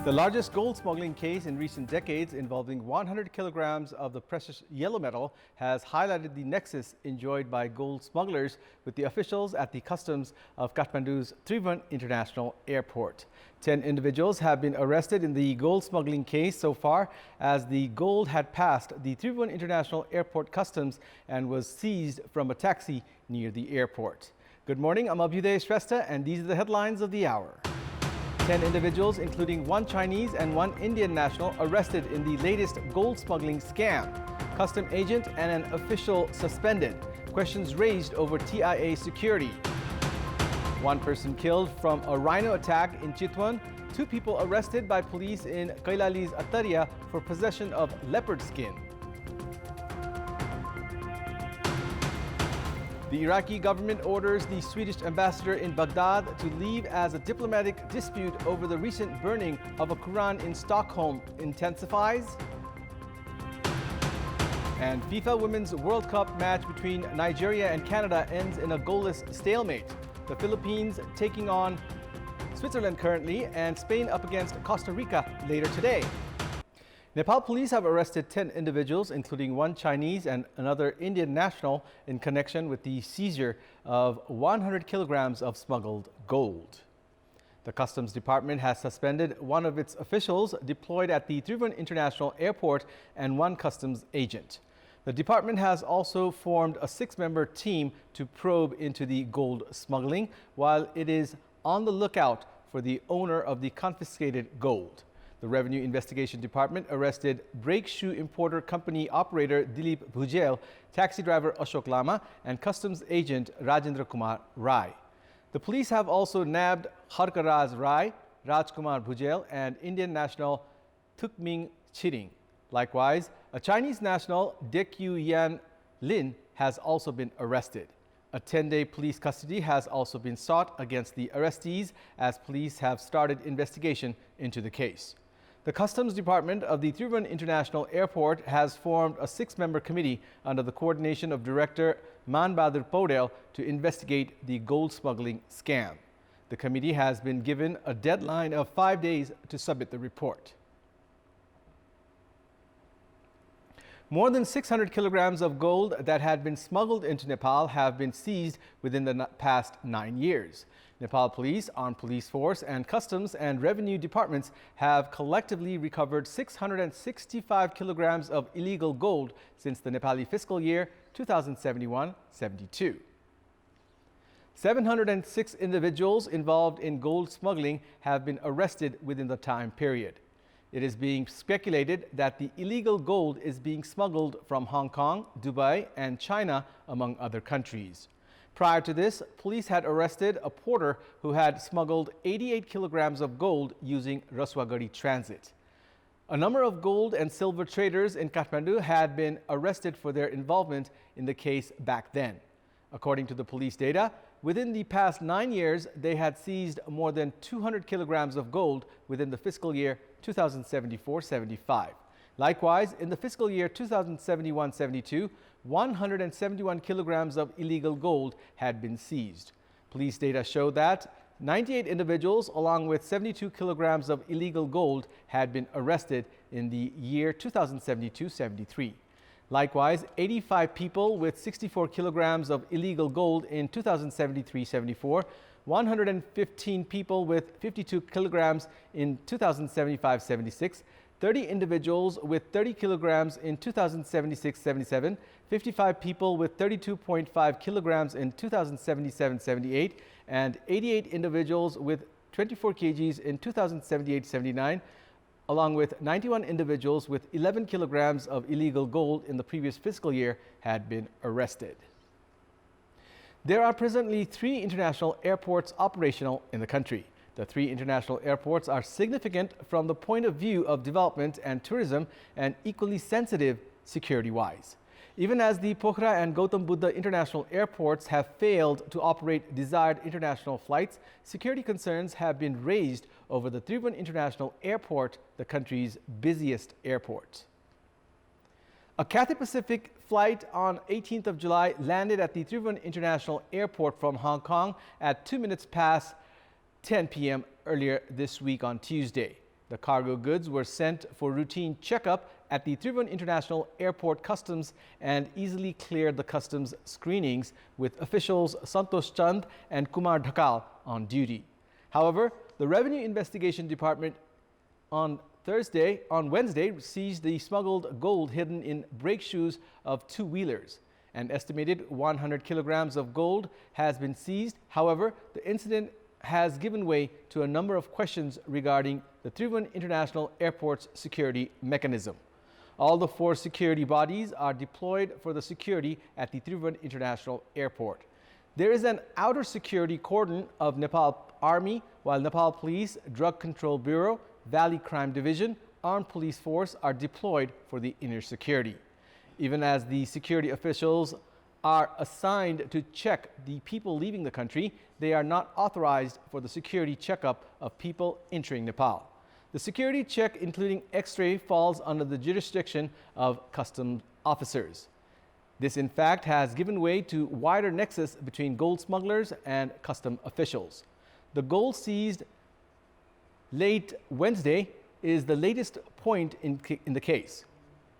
The largest gold smuggling case in recent decades, involving 100 kilograms of the precious yellow metal, has highlighted the nexus enjoyed by gold smugglers with the officials at the customs of Kathmandu's Tribhuvan International Airport. 10 individuals have been arrested in the gold smuggling case so far, as the gold had passed the Tribhuvan International Airport customs and was seized from a taxi near the airport. Good morning, I'm Abhyuday Shrestha, and these are the headlines of the hour. 10 individuals, including one Chinese and one Indian national, arrested in the latest gold smuggling scam. Custom agent and an official suspended. Questions raised over TIA security. One person killed from a rhino attack in Chitwan. 2 people arrested by police in Kailali's Ataria for possession of leopard skin. The Iraqi government orders the Swedish ambassador in Baghdad to leave as a diplomatic dispute over the recent burning of a Quran in Stockholm intensifies. And FIFA Women's World Cup match between Nigeria and Canada ends in a goalless stalemate. The Philippines taking on Switzerland currently, and Spain up against Costa Rica later today. Nepal police have arrested 10 individuals, including one Chinese and another Indian national, in connection with the seizure of 100 kilograms of smuggled gold. The Customs Department has suspended one of its officials deployed at the Tribhuvan International Airport and one customs agent. The department has also formed a 6-member team to probe into the gold smuggling, while it is on the lookout for the owner of the confiscated gold. The Revenue Investigation Department arrested brake shoe importer company operator Dilip Bhujel, taxi driver Ashok Lama, and customs agent Rajendra Kumar Rai. The police have also nabbed Harkaraz Rai, Rajkumar Bhujel, and Indian national Thukming Chiring. Likewise, a Chinese national, Dekyu Yan Lin, has also been arrested. A 10-day police custody has also been sought against the arrestees, as police have started investigation into the case. The Customs Department of the Tribhuvan International Airport has formed a 6-member committee under the coordination of Director Man Bahadur Podel to investigate the gold smuggling scam. The committee has been given a deadline of 5 days to submit the report. More than 600 kilograms of gold that had been smuggled into Nepal have been seized within the past 9 years. Nepal Police, Armed Police Force, and Customs and Revenue Departments have collectively recovered 665 kilograms of illegal gold since the Nepali fiscal year 2071-72. 706 individuals involved in gold smuggling have been arrested within the time period. It is being speculated that the illegal gold is being smuggled from Hong Kong, Dubai, and China, among other countries. Prior to this, police had arrested a porter who had smuggled 88 kilograms of gold using Raswagari Transit. A number of gold and silver traders in Kathmandu had been arrested for their involvement in the case back then. According to the police data, within the past 9 years, they had seized more than 200 kilograms of gold within the fiscal year 2074-75. Likewise, in the fiscal year 2071-72, 171 kilograms of illegal gold had been seized. Police data show that 98 individuals, along with 72 kilograms of illegal gold, had been arrested in the year 2072-73. Likewise, 85 people with 64 kilograms of illegal gold in 2073-74, 115 people with 52 kilograms in 2075-76, 30 individuals with 30 kilograms in 2076-77, 55 people with 32.5 kilograms in 2077-78, and 88 individuals with 24 kgs in 2078-79, along with 91 individuals with 11 kilograms of illegal gold in the previous fiscal year had been arrested. There are presently 3 international airports operational in the country. The 3 international airports are significant from the point of view of development and tourism, and equally sensitive security-wise. Even as the Pokhara and Gautam Buddha international airports have failed to operate desired international flights, security concerns have been raised over the Tribhuvan International Airport, the country's busiest airport. A Cathay Pacific flight on 18th of July landed at the Tribhuvan International Airport from Hong Kong at 2 minutes past 10 p.m. earlier this week on Tuesday. The cargo goods were sent for routine checkup at the Tribhuvan International Airport Customs and easily cleared the customs screenings with officials Santosh Chand and Kumar Dhakal on duty. However, the Revenue Investigation Department on Wednesday seized the smuggled gold hidden in brake shoes of two-wheelers. An estimated 100 kilograms of gold has been seized. However, the incident has given way to a number of questions regarding the Tribhuvan International Airport's security mechanism. All the 4 security bodies are deployed for the security at the Tribhuvan International Airport. There is an outer security cordon of Nepal Army, while Nepal Police, Drug Control Bureau, Valley Crime Division, Armed Police Force are deployed for the inner security. Even as the security officials are assigned to check the people leaving the country, they are not authorized for the security checkup of people entering Nepal. The security check, including X-ray, falls under the jurisdiction of customs officers. This, in fact, has given way to wider nexus between gold smugglers and custom officials. The gold seized late Wednesday is the latest point in the case.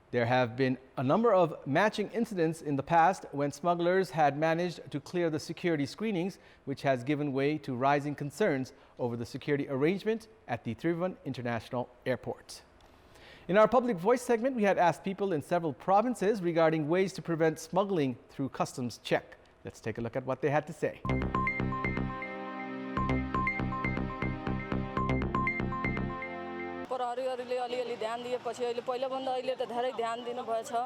There have been a number of matching incidents in the past when smugglers had managed to clear the security screenings, which has given way to rising concerns over the security arrangement at the Tribhuvan International Airport. In our Public Voice segment, we had asked people in several provinces regarding ways to prevent smuggling through customs check. Let's take a look at what they had to say.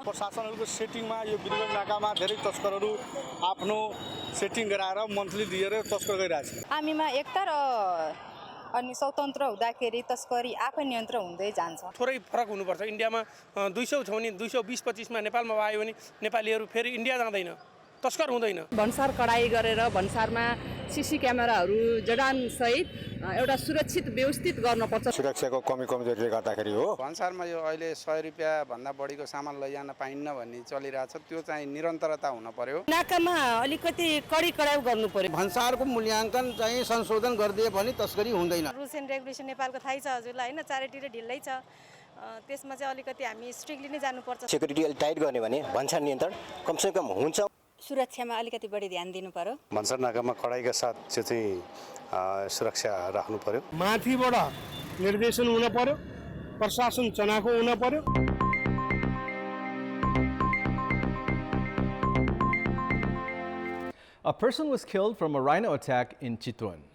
प्रशासनहरुको सेटिङमा यो बिरुवा नाकामा धेरै तस्करहरु आफ्नो setting गराएर monthly दिएर तस्कर गरिरहेका छन्। हामीमा एकता र अनि स्वतन्त्र हुँदाखेरि तस्करी आफै नियन्त्रण हुँदै जान्छ। थोरै फरक हुनुपर्छ। इन्डियामा 200 छ भने 220-25 मा नेपालमा आयो भने नेपालीहरु फेरि इन्डिया जाँदैन, तस्कर हुँदैन। भन्सार कडाई गरेर भन्सारमा सीसी क्यामेराहरु जडान सहित एउटा सुरक्षित व्यवस्थित गर्न पर्छ। सुरक्षाको कमजोरीले गर्दाखेरि हो। भन्सारमा यो अहिले 100 रुपैयाँ भन्दा बढीको सामान लैजान पाइन्न भन्ने चलिरहेछ। त्यो चाहिँ निरन्तरता हुन पर्यो। नाकामा अलिकति कडाई गर्नु पर्यो। भन्सारको मूल्याङ्कन चाहिँ संशोधन गरिदिए भने तस्करी हुँदैन। रुल्स एन्ड रेगुलेसन नेपालको थाहै छ हजुरलाई हैन, चारैतिर ढिलै छ। त्यसमा चाहिँ अलिकति हामी स्ट्रिक्टली नै जानुपर्छ। सेक्युरिटी अलि टाइट गर्ने भने भन्सार नियन्त्रण कमसेकम हुन्छ। सुरक्षामा अलिकति बढी ध्यान दिनु पर्यो। भन्सार नाकामा कडाइका साथ चाहिँ सुरक्षा राख्नु पर्यो। माथिबाट निर्देशन हुन पर्यो, प्रशासन चनाखो हुन पर्यो। A person was killed from a rhino attack in Chitwan.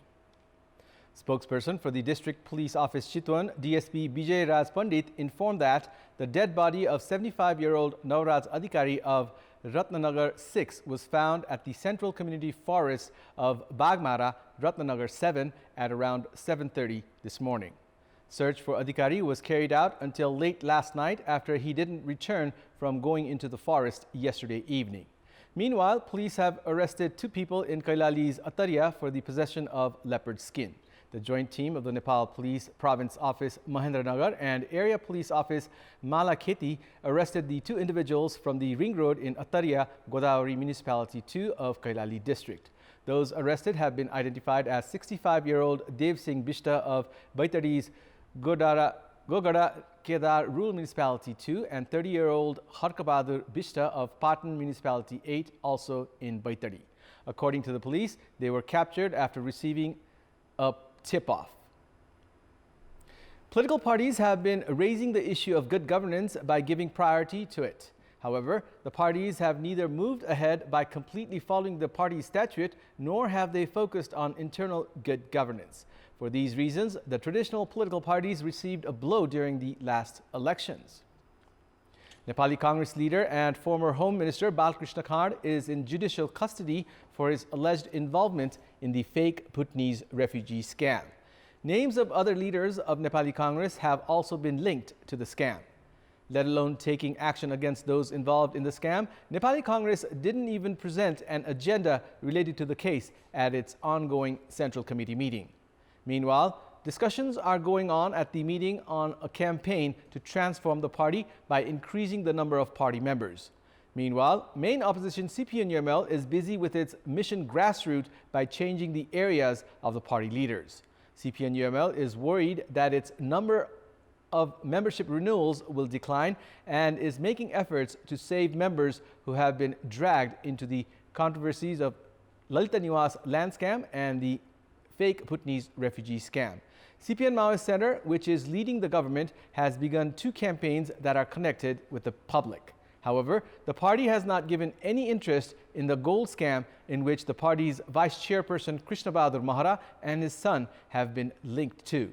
Spokesperson for the District Police Office Chitwan, DSP Bijay Raj Pandit, informed that the dead body of 75-year-old Navraj Adhikari of Ratnanagar 6 was found at the Central Community Forest of Bagmara, Ratnanagar 7 at around 7:30 this morning. Search for Adhikari was carried out until late last night after he didn't return from going into the forest yesterday evening. Meanwhile, police have arrested 2 people in Kailali's Ataria for the possession of leopard skin. The joint team of the Nepal Police Province Office Mahendranagar and Area Police Office Malakheti arrested the 2 individuals from the ring road in Ataria, Godavari Municipality 2 of Kailali District. Those arrested have been identified as 65-year-old Dev Singh Bishta of Baitari's Gogada Kedar Rural Municipality 2 and 30-year-old Harkabadur Bishta of Patan Municipality 8, also in Baitari. According to the police, they were captured after receiving a tip-off. Political parties have been raising the issue of good governance by giving priority to it. However, the parties have neither moved ahead by completely following the party statute, nor have they focused on internal good governance. For these reasons, the traditional political parties received a blow during the last elections. Nepali Congress leader and former Home Minister Balkrishna Khand is in judicial custody for his alleged involvement in the fake Bhutanese refugee scam. Names of other leaders of Nepali Congress have also been linked to the scam. Let alone taking action against those involved in the scam, Nepali Congress didn't even present an agenda related to the case at its ongoing Central Committee meeting. Meanwhile, discussions are going on at the meeting on a campaign to transform the party by increasing the number of party members. Meanwhile, main opposition CPN-UML is busy with its mission grassroots by changing the areas of the party leaders. CPN-UML is worried that its number of membership renewals will decline and is making efforts to save members who have been dragged into the controversies of Lalita Niwas land scam and the fake Bhutanese refugee scam. CPN Maoist Center, which is leading the government, has begun 2 campaigns that are connected with the public. However, the party has not given any interest in the gold scam in which the party's vice chairperson Krishna Bahadur Mahara and his son have been linked to.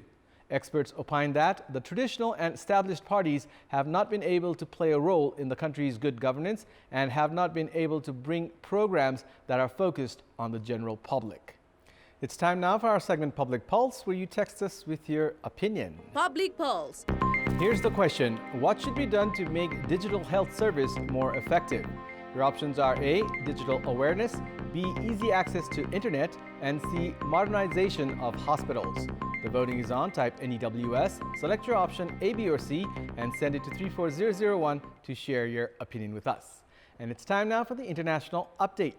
Experts opine that the traditional and established parties have not been able to play a role in the country's good governance and have not been able to bring programs that are focused on the general public. It's time now for our segment Public Pulse, where you text us with your opinion. Public Pulse. Here's the question: what should be done to make digital health service more effective? Your options are A, digital awareness, B, easy access to internet, and C, modernization of hospitals. The voting is on. Type NEWS, select your option A, B, or C, and send it to 34001 to share your opinion with us. And it's time now for the international updates.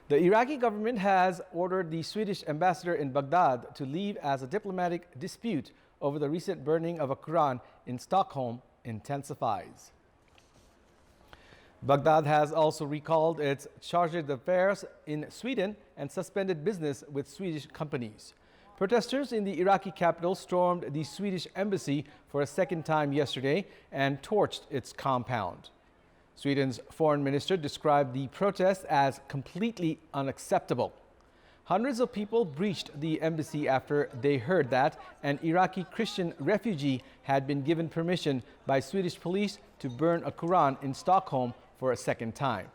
The Iraqi government has ordered the Swedish ambassador in Baghdad to leave as a diplomatic dispute over the recent burning of a Quran in Stockholm intensifies. Baghdad has also recalled its chargé d'affaires in Sweden and suspended business with Swedish companies. Protesters in the Iraqi capital stormed the Swedish embassy for a second time yesterday and torched its compound. Sweden's foreign minister described the protests as completely unacceptable. Hundreds of people breached the embassy after they heard that an Iraqi Christian refugee had been given permission by Swedish police to burn a Quran in Stockholm for a second time.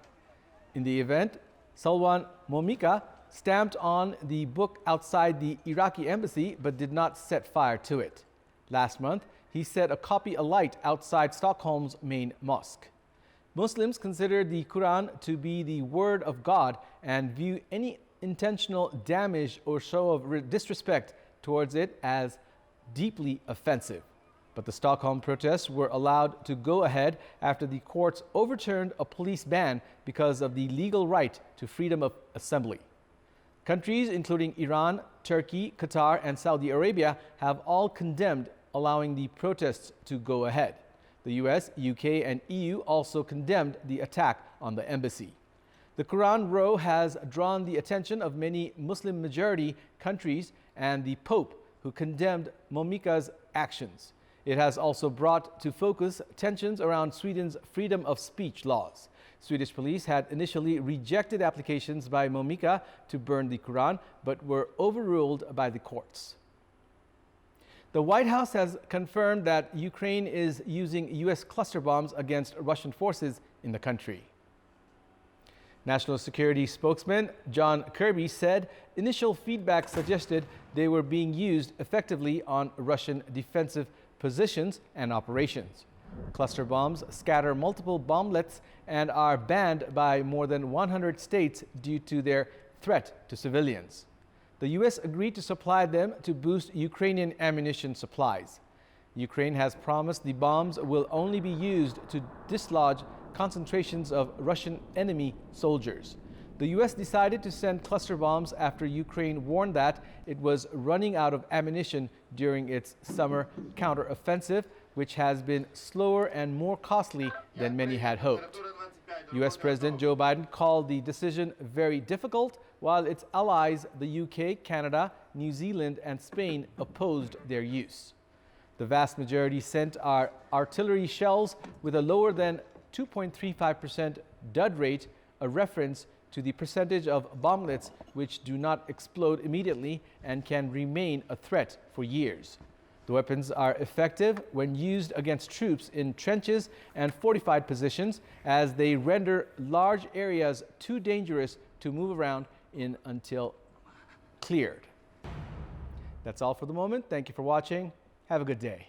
In the event, Salwan Momika stamped on the book outside the Iraqi embassy but did not set fire to it. Last month, he set a copy alight outside Stockholm's main mosque. Muslims consider the Quran to be the word of God and view any intentional damage or show of disrespect towards it as deeply offensive. But the Stockholm protests were allowed to go ahead after the courts overturned a police ban because of the legal right to freedom of assembly. Countries including Iran, Turkey, Qatar, and Saudi Arabia have all condemned allowing the protests to go ahead. The US, UK, and EU also condemned the attack on the embassy. The Quran row has drawn the attention of many Muslim-majority countries and the Pope, who condemned Momika's actions. It has also brought to focus tensions around Sweden's freedom of speech laws. Swedish police had initially rejected applications by Momika to burn the Quran, but were overruled by the courts. The White House has confirmed that Ukraine is using U.S. cluster bombs against Russian forces in the country. National Security spokesman John Kirby said initial feedback suggested they were being used effectively on Russian defensive positions and operations. Cluster bombs scatter multiple bomblets and are banned by more than 100 states due to their threat to civilians. The U.S. agreed to supply them to boost Ukrainian ammunition supplies. Ukraine has promised the bombs will only be used to dislodge concentrations of Russian enemy soldiers. The U.S. decided to send cluster bombs after Ukraine warned that it was running out of ammunition during its summer counteroffensive, which has been slower and more costly than many had hoped. U.S. President Joe Biden called the decision very difficult, while its allies, the UK, Canada, New Zealand, and Spain, opposed their use. The vast majority sent our artillery shells with a lower than 2.35% dud rate, a reference to the percentage of bomblets which do not explode immediately and can remain a threat for years. The weapons are effective when used against troops in trenches and fortified positions, as they render large areas too dangerous to move around in until cleared. That's all for the moment. Thank you for watching. Have a good day.